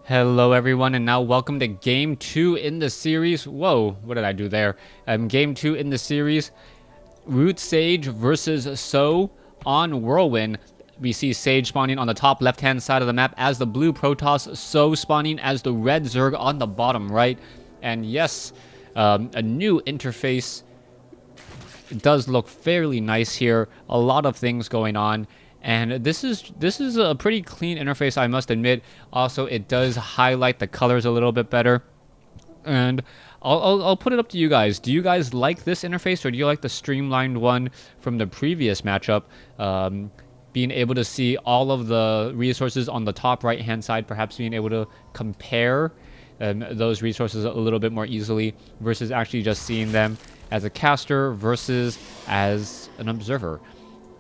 Hello everyone, and now welcome to game 2 in the series. Whoa, what did I do there? Game 2 in the series, Root Sage versus So on Whirlwind. We see Sage spawning on the top left-hand side of the map as the blue Protoss, So spawning as the red Zerg on the bottom right. And yes, a new interface. It does look fairly nice here. A lot of things going on. And this is a pretty clean interface, I must admit. Also, it does highlight the colors a little bit better. And I'll put it up to you guys. Do you guys like this interface, or do you like the streamlined one from the previous matchup? Being able to see all of the resources on the top right-hand side, perhaps being able to compare those resources a little bit more easily versus actually just seeing them as a caster versus as an observer.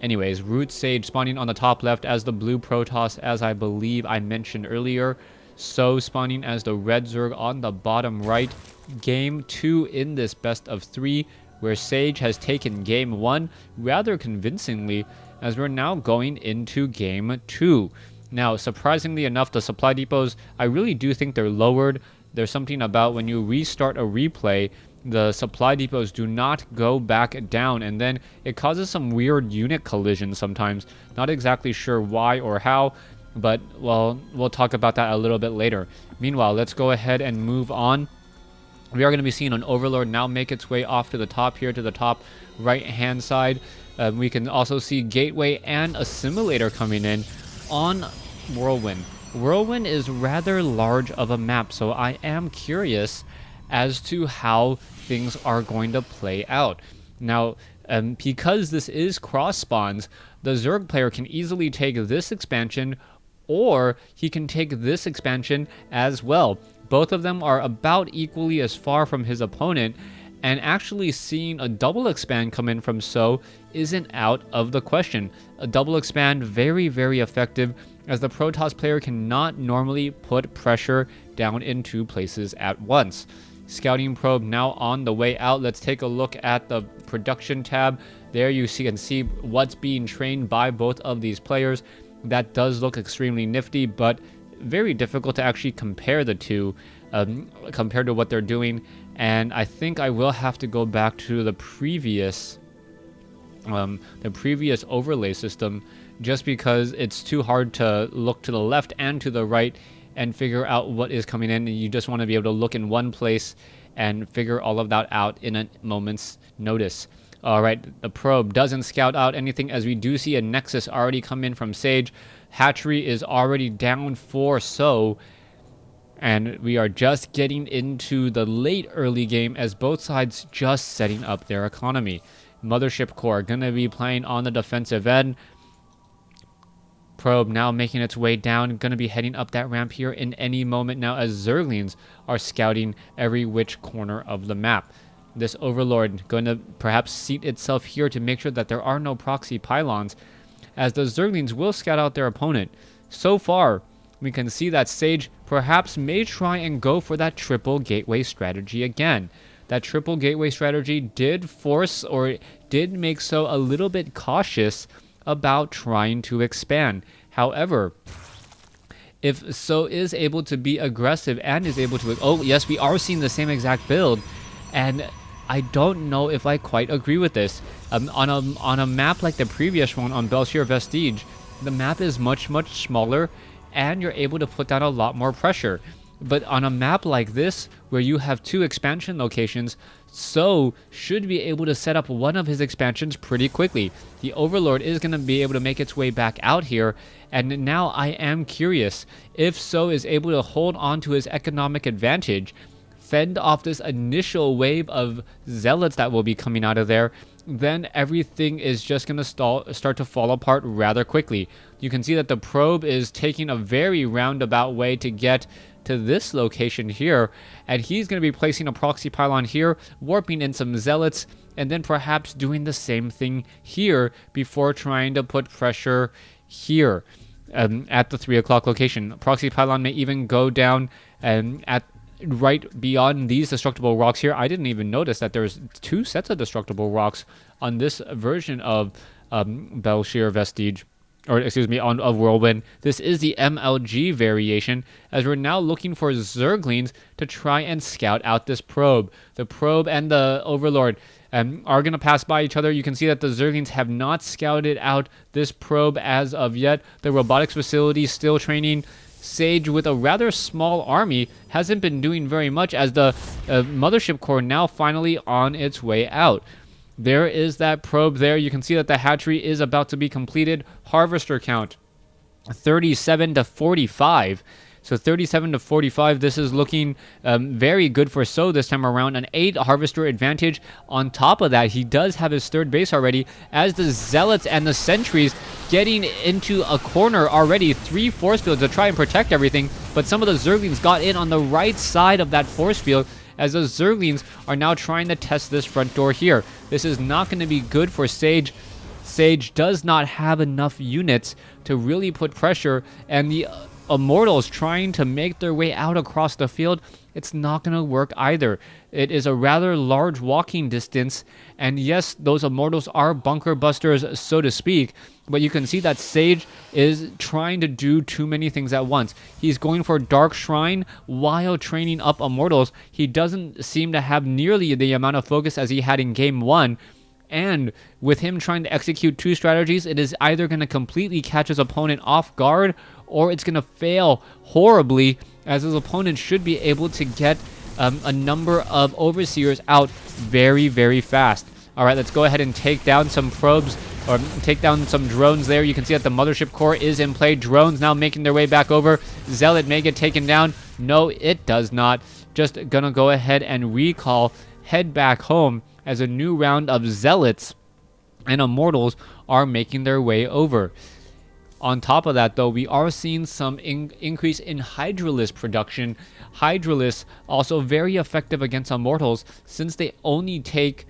Anyways, Root Sage spawning on the top left as the blue Protoss, as I believe I mentioned earlier. So spawning as the red Zerg on the bottom right. Game 2 in this best of 3, where Sage has taken game 1 rather convincingly, as we're now going into game 2. Now, surprisingly enough, the supply depots, I really do think they're lowered. There's something about when you restart a replay, the supply depots do not go back down, and then it causes some weird unit collisions sometimes. Not exactly sure why or how, but well, we'll talk about that a little bit later. Meanwhile, let's go ahead and move on. We are going to be seeing an Overlord now make its way off to the top here, to the top right-hand side. We can also see Gateway and Assimilator coming in on Whirlwind. Whirlwind is rather large of a map, so I am curious as to how things are going to play out. Now, because this is cross spawns, the Zerg player can easily take this expansion, or he can take this expansion as well. Both of them are about equally as far from his opponent, and actually seeing a double expand come in from So isn't out of the question. A double expand, very, very effective, as the Protoss player cannot normally put pressure down in two places at once. Scouting probe now on the way out. Let's take a look at the production tab. There you can see what's being trained by both of these players. That does look extremely nifty, but very difficult to actually compare the two compared to what they're doing. And I think I will have to go back to the previous overlay system, just because it's too hard to look to the left and to the right and figure out what is coming in. You just want to be able to look in one place and figure all of that out in a moment's notice. All right, the probe doesn't scout out anything, as we do see a Nexus already come in from Sage. Hatchery is already down for So, and we are just getting into the late early game as both sides just setting up their economy. Mothership Core going to be playing on the defensive end. Probe now making its way down, going to be heading up that ramp here in any moment now, as Zerglings are scouting every which corner of the map. This Overlord going to perhaps seat itself here to make sure that there are no proxy pylons, as the Zerglings will scout out their opponent. So far, we can see that Sage perhaps may try and go for that triple gateway strategy again. That triple gateway strategy did force, or did make So a little bit cautious about trying to expand. However, if So is able to be aggressive and is able to... Oh, yes, we are seeing the same exact build, and I don't know if I quite agree with this. On a map like the previous one on Belshir Vestige, the map is much, much smaller, and you're able to put down a lot more pressure. But on a map like this, where you have two expansion locations, So should be able to set up one of his expansions pretty quickly. The Overlord is going to be able to make its way back out here, and now I am curious if So is able to hold on to his economic advantage, fend off this initial wave of zealots that will be coming out of there, then everything is just going to start to fall apart rather quickly. You can see that the probe is taking a very roundabout way to get to this location here, and he's going to be placing a proxy pylon here, warping in some zealots, and then perhaps doing the same thing here before trying to put pressure here at the 3 o'clock location. Proxy pylon may even go down at right beyond these destructible rocks here. I didn't even notice that there's two sets of destructible rocks on this version of Belshir Vestige. or excuse me, of Whirlwind. This is the MLG variation, as we're now looking for Zerglings to try and scout out this probe. The probe and the Overlord are going to pass by each other. You can see that the Zerglings have not scouted out this probe as of yet. The robotics facility still training. Sage, with a rather small army, hasn't been doing very much, as the mothership core now finally on its way out. There is that probe there. You can see that the hatchery is about to be completed. Harvester count 37 to 45. So 37 to 45, this is looking very good for So this time around. An 8 harvester advantage. On top of that, he does have his third base already, as the Zealots and the Sentries getting into a corner already. 3 force fields to try and protect everything, but some of the Zerglings got in on the right side of that force field, as the Zerglings are now trying to test this front door here. This is not going to be good for Sage. Sage does not have enough units to really put pressure, and the Immortals trying to make their way out across the field, it's not going to work either. It is a rather large walking distance, and yes, those Immortals are bunker busters, so to speak, but you can see that Sage is trying to do too many things at once. He's going for Dark Shrine while training up Immortals. He doesn't seem to have nearly the amount of focus as he had in Game 1. And with him trying to execute 2 strategies, it is either going to completely catch his opponent off guard, or it's going to fail horribly, as his opponent should be able to get a number of Overseers out very, very fast. All right, let's go ahead and take down some probes, or take down some drones there. You can see that the mothership core is in play. Drones now making their way back over. Zealot may get taken down. No, it does not. Just going to go ahead and recall, head back home, as a new round of Zealots and Immortals are making their way over. On top of that, though, we are seeing some increase in Hydralisk production. Hydralisk also very effective against Immortals, since they only take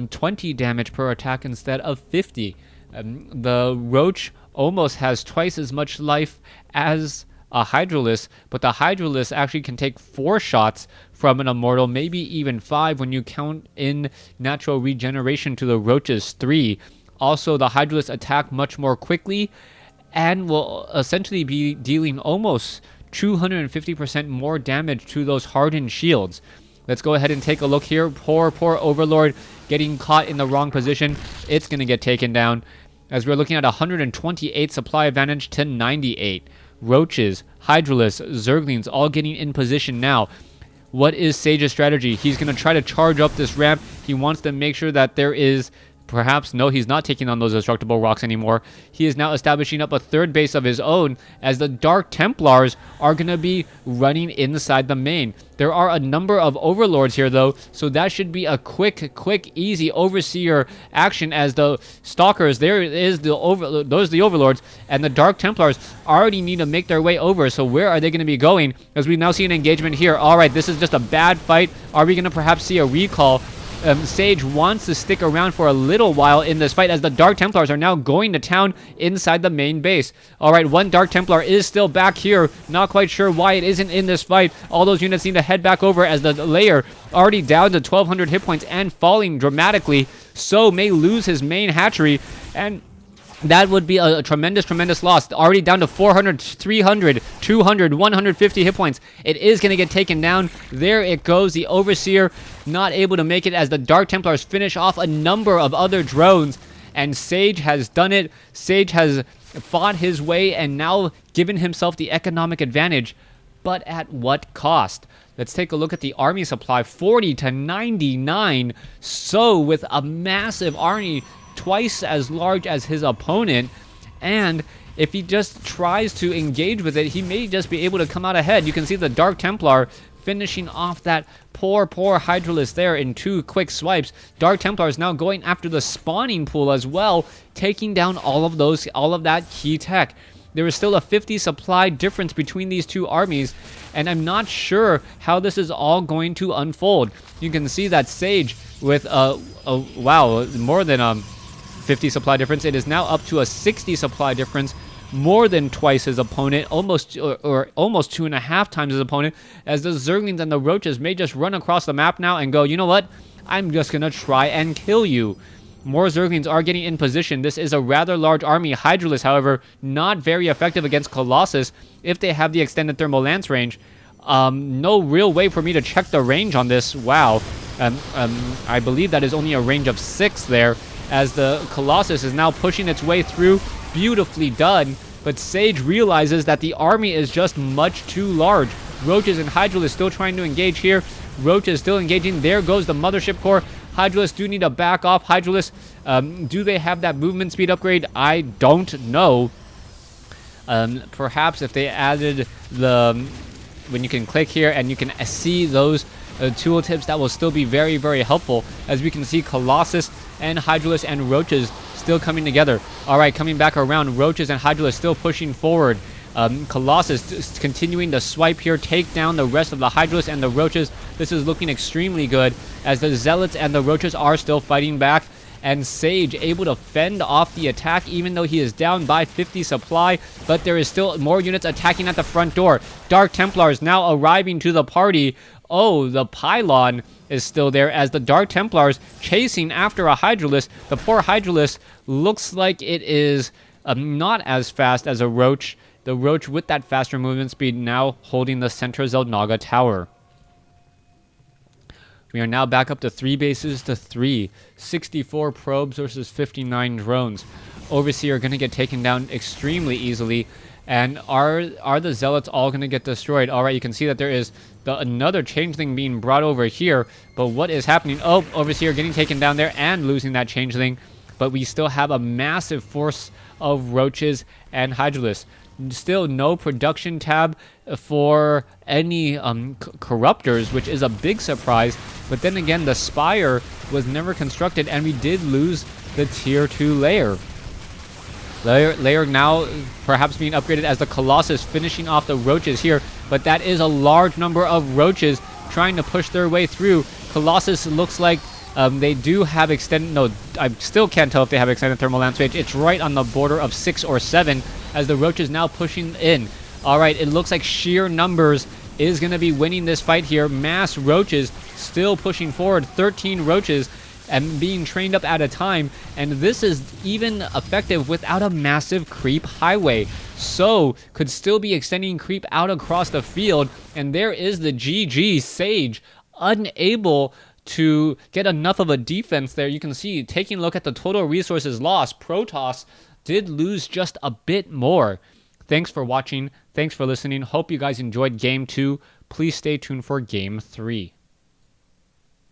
20 damage per attack instead of 50. The Roach almost has twice as much life as a Hydralisk, but the Hydralisk actually can take 4 shots from an Immortal, maybe even 5 when you count in natural regeneration to the Roach's 3. Also, the Hydralisk attack much more quickly and will essentially be dealing almost 250% more damage to those hardened shields. Let's go ahead and take a look here. Poor Overlord getting caught in the wrong position. It's going to get taken down, as we're looking at 128 supply advantage to 98. Roaches, Hydralisk, Zerglings all getting in position now. What is Sage's strategy? He's going to try to charge up this ramp. He wants to make sure that there is perhaps, no, he's not taking on those destructible rocks anymore. He is now establishing up a third base of his own, as the Dark Templars are going to be running inside the main. There are a number of Overlords here, though, so that should be a quick, easy Overseer action, as the Stalkers, those are the Overlords, and the Dark Templars already need to make their way over. So where are they going to be going, as we now see an engagement here? All right, this is just a bad fight. Are we going to perhaps see a recall? Sage wants to stick around for a little while in this fight, as the Dark Templars are now going to town inside the main base. Alright, one Dark Templar is still back here. Not quite sure why it isn't in this fight. All those units need to head back over, as the layer already down to 1,200 hit points and falling dramatically. So may lose his main hatchery, and that would be a tremendous loss. Already down to 400, 300, 200, 150 hit points. It is going to get taken down. There it goes. The Overseer not able to make it, as the Dark Templars finish off a number of other drones. And Sage has done it. Sage has fought his way and now given himself the economic advantage. But at what cost? Let's take a look at the army supply. 40 to 99. So with a massive army, twice as large as his opponent, and if he just tries to engage with it, he may just be able to come out ahead. You can see the Dark Templar finishing off that poor Hydralisk there in 2 quick swipes. Dark Templar is now going after the spawning pool as well, taking down all of that key tech. There is still a 50 supply difference between these 2 armies, and I'm not sure how this is all going to unfold. You can see that Sage with wow, more than 50 supply difference. It is now up to a 60 supply difference, more than twice his opponent, almost or almost 2.5 times his opponent, as the Zerglings and the Roaches may just run across the map now and go, you know what, I'm just gonna try and kill you. More Zerglings are getting in position. This is a rather large army. Hydralisk, however, not very effective against Colossus if they have the extended thermal lance range. No real way for me to check the range on this. Wow. I believe that is only a range of 6 there, as the Colossus is now pushing its way through. Beautifully done. But Sage realizes that the army is just much too large. Roaches and Hydralisk still trying to engage here. Roaches still engaging. There goes the Mothership Core. Hydralisk do need to back off. Hydralisk, do they have that movement speed upgrade? I don't know. Perhaps if they added the... when you can click here and you can see those tooltips, that will still be very, very helpful. As we can see, Colossus and Hydralisk and Roaches still coming together. All right, coming back around, Roaches and Hydralisk still pushing forward. Colossus continuing to swipe here, take down the rest of the Hydralisk and the Roaches. This is looking extremely good, as the Zealots and the Roaches are still fighting back. And Sage able to fend off the attack, even though he is down by 50 supply. But there is still more units attacking at the front door. Dark Templars now arriving to the party. Oh, the pylon is still there, as the Dark Templars chasing after a Hydralisk. The poor Hydralisk looks like it is not as fast as a Roach. The Roach with that faster movement speed now holding the center Xel'Naga tower. We are now back up to 3 bases to 3. 64 probes versus 59 drones. Overseer are going to get taken down extremely easily. And are the Zealots all going to get destroyed? All right, you can see that there is another changeling being brought over here. But what is happening? Oh, Overseer getting taken down there and losing that changeling. But we still have a massive force of Roaches and Hydralisk. Still no production tab for any corruptors, which is a big surprise. But then again, the Spire was never constructed, and we did lose the tier 2 layer. Layer now perhaps being upgraded as the Colossus finishing off the Roaches here. But that is a large number of Roaches trying to push their way through. Colossus looks like they do have extended... No, I still can't tell if they have extended thermal lance range. It's right on the border of 6 or 7 as the Roaches now pushing in. All right, it looks like sheer numbers is going to be winning this fight here. Mass Roaches still pushing forward. 13 Roaches and being trained up at a time. And this is even effective without a massive creep highway. So could still be extending creep out across the field. And there is the GG. Sage unable to get enough of a defense there. You can see, taking a look at the total resources lost, Protoss did lose just a bit more. Thanks for watching. Thanks for listening. Hope you guys enjoyed Game 2. Please stay tuned for Game 3.